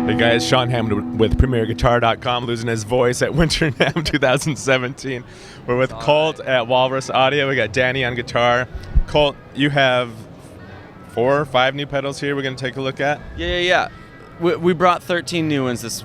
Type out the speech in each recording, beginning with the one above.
Hey guys, Sean Hammond with PremierGuitar.com, losing his voice at Winter NAMM 2017. We're with Colt at Walrus Audio. We got Danny on guitar. Colt, you have 4 or 5 new pedals here we're going to take a look at? Yeah. We brought 13 new ones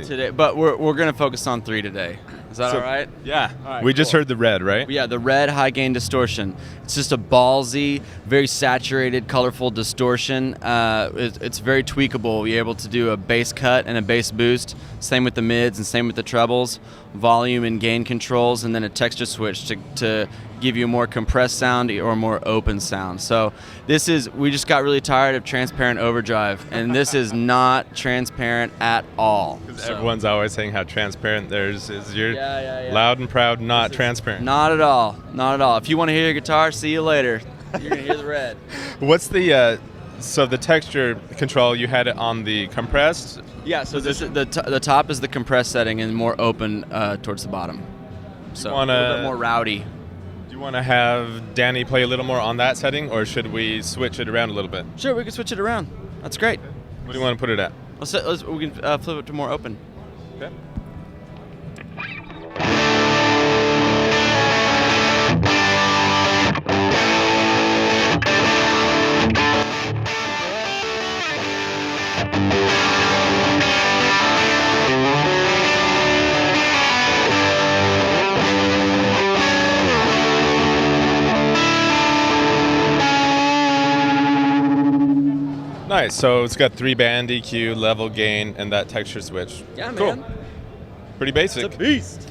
today, but we're going to focus on 3 today. Is that all right? Yeah. All right, we just cool. heard the red, right? Yeah, the red High-Gain Distortion. It's just a ballsy, very saturated, colorful distortion. It's very tweakable. You're able to do a bass cut and a bass boost. Same with the mids and same with the trebles. Volume and gain controls, and then a texture switch to give you a more compressed sound or a more open sound. So we just got really tired of transparent overdrive, and this is not transparent at all. So. Everyone's always saying how transparent theirs is. You're loud and proud, not transparent. Not at all. Not at all. If you want to hear your guitar, see you later. You're going to hear the red. What's the the texture control, you had it on the compressed? Yeah, so the top is the compressed setting and more open towards the bottom. So a little bit more rowdy. Do you want to have Danny play a little more on that setting, or should we switch it around a little bit? Sure, we can switch it around. That's great. What do you want to put it at? We can flip it to more open. Okay. Nice. So it's got 3-band EQ, level gain, and that texture switch. Yeah, cool. Man. Pretty basic. It's a beast.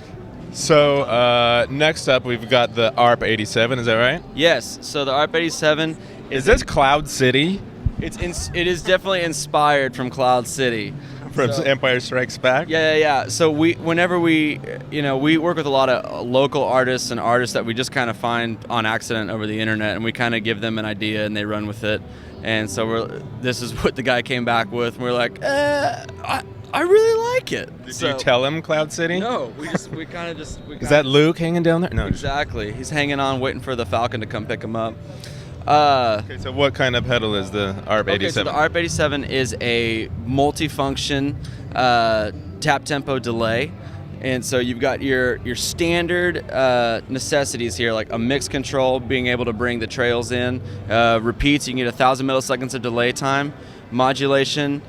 So next up, we've got the Arp-87. Is that right? Yes. So the Arp-87 is this Cloud City? It is definitely inspired from Cloud City. From Empire Strikes Back? Yeah. So whenever we work with a lot of local artists and artists that we just kind of find on accident over the internet, and we kind of give them an idea and they run with it. And so this is what the guy came back with, and we're like, I really like it. Did you tell him Cloud City? No, is that Luke hanging down there? No. Exactly. He's hanging on, waiting for the Falcon to come pick him up. Okay, so what kind of pedal is the Arp-87? Okay, so the Arp-87 is a multifunction tap tempo delay. And so you've got your standard necessities here, like a mix control, being able to bring the trails in, repeats, you can get 1,000 milliseconds of delay time, modulation,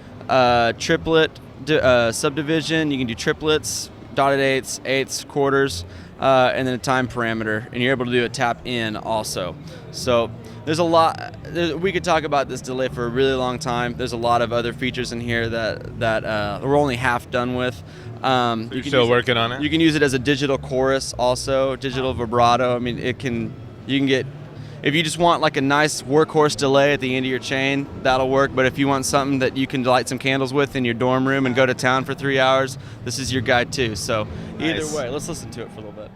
triplet subdivision, you can do triplets, dotted eighths, eighths, quarters, and then a time parameter, and you're able to do a tap in also. So there's a lot. We could talk about this delay for a really long time. There's a lot of other features in here that we're only half done with. You're still working on it? You can use it as a digital chorus also, digital vibrato. I mean, you can get, if you just want like a nice workhorse delay at the end of your chain, that'll work. But if you want something that you can light some candles with in your dorm room and go to town for 3 hours, this is your guide too. So either way, let's listen to it for a little bit.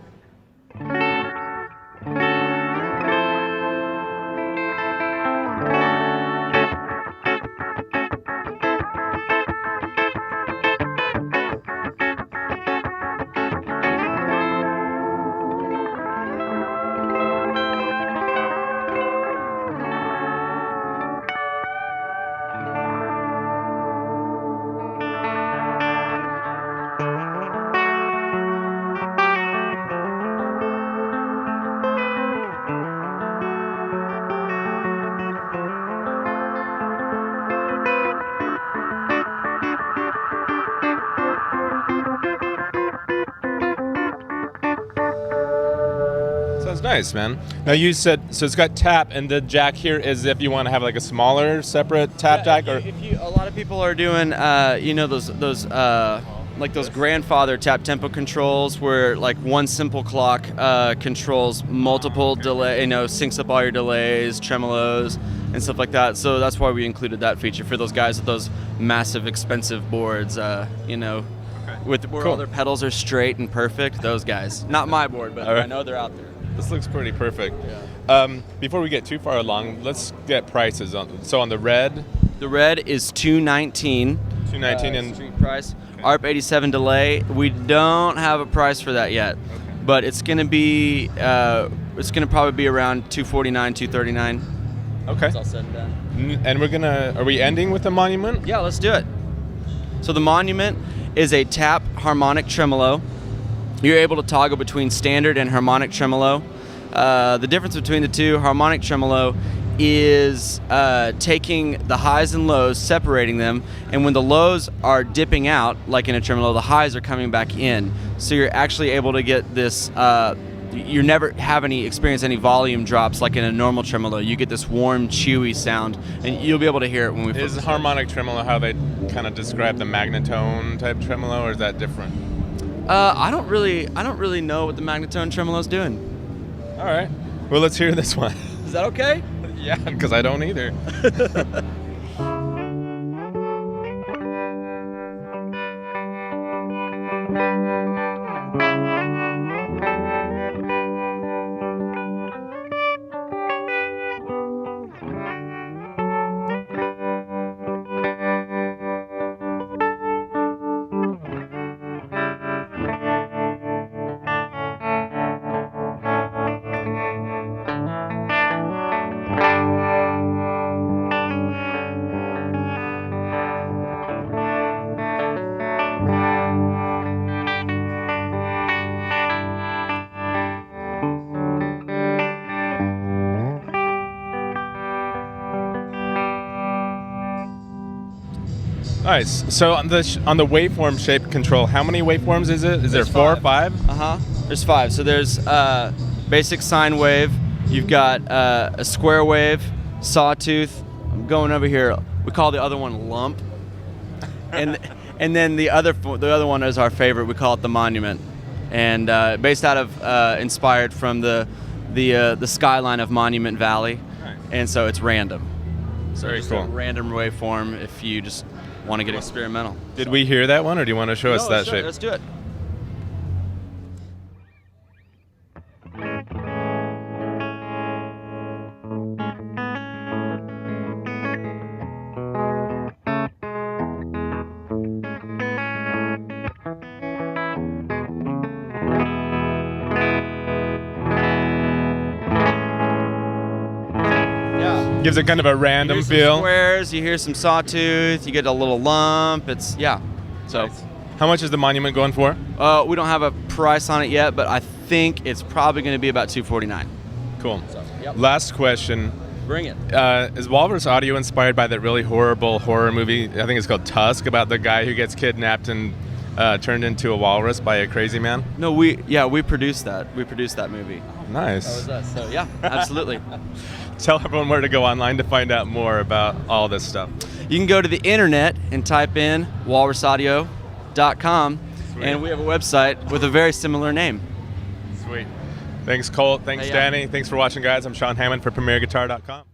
Sounds nice, man. Now you said, so it's got tap, and the jack here is if you want to have like a smaller separate tap jack, or a lot of people are doing, those grandfather tap tempo controls where like one simple clock controls multiple delay, syncs up all your delays, tremolos, and stuff like that. So that's why we included that feature for those guys with those massive, expensive boards, where all their pedals are straight and perfect. Those guys, not my board, but I know they're out there. This looks pretty perfect. Yeah. Before we get too far along, let's get prices on. So on the red is $219. $219 and street price. Okay. Arp-87 delay. We don't have a price for that yet, but it's gonna be probably be around $249, $239. Okay. It's all said and done. And are we ending with the monument? Yeah, let's do it. So the Monument is a tap harmonic tremolo. You're able to toggle between standard and harmonic tremolo. The difference between the two, harmonic tremolo is taking the highs and lows, separating them, and when the lows are dipping out, like in a tremolo, the highs are coming back in. So you're actually able to get this, you never experience any volume drops like in a normal tremolo. You get this warm, chewy sound, and you'll be able to hear it when we Is harmonic tremolo how they kind of describe the magnetone type tremolo, or is that different? I don't really know what the magnetone tremolo is doing. All right. Well, let's hear this one. Is that okay? Yeah, because I don't either. Nice. So on the waveform shape control, how many waveforms is it? Is there 4 or 5? There's 5. So there's basic sine wave. You've got a square wave, sawtooth. I'm going over here. We call the other one lump, and then the other one is our favorite. We call it the Monument, and based out of inspired from the skyline of Monument Valley, and so it's random. So Very just cool. a random waveform if you just want to get experimental. Did we hear that one, or do you want to show us that shape? Let's do it. Gives it kind of a random you hear feel. some squares, you hear some sawtooth, you get a little lump. It's So, Nice. How much is the Monument going for? we don't have a price on it yet, but I think it's probably going to be about $249. Cool. So, yep. Last question. Bring it. Is Walrus Audio inspired by that really horrible horror movie? I think it's called Tusk, about the guy who gets kidnapped and turned into a walrus by a crazy man. No, we produced that. We produced that movie. Nice. That was us. So yeah, absolutely. Tell everyone where to go online to find out more about all this stuff. You can go to the internet and type in walrusaudio.com, Sweet. and we have a website with a very similar name. Sweet. Thanks, Colt. Thanks, Yeah. Danny. Thanks for watching, guys. I'm Sean Hammond for PremierGuitar.com.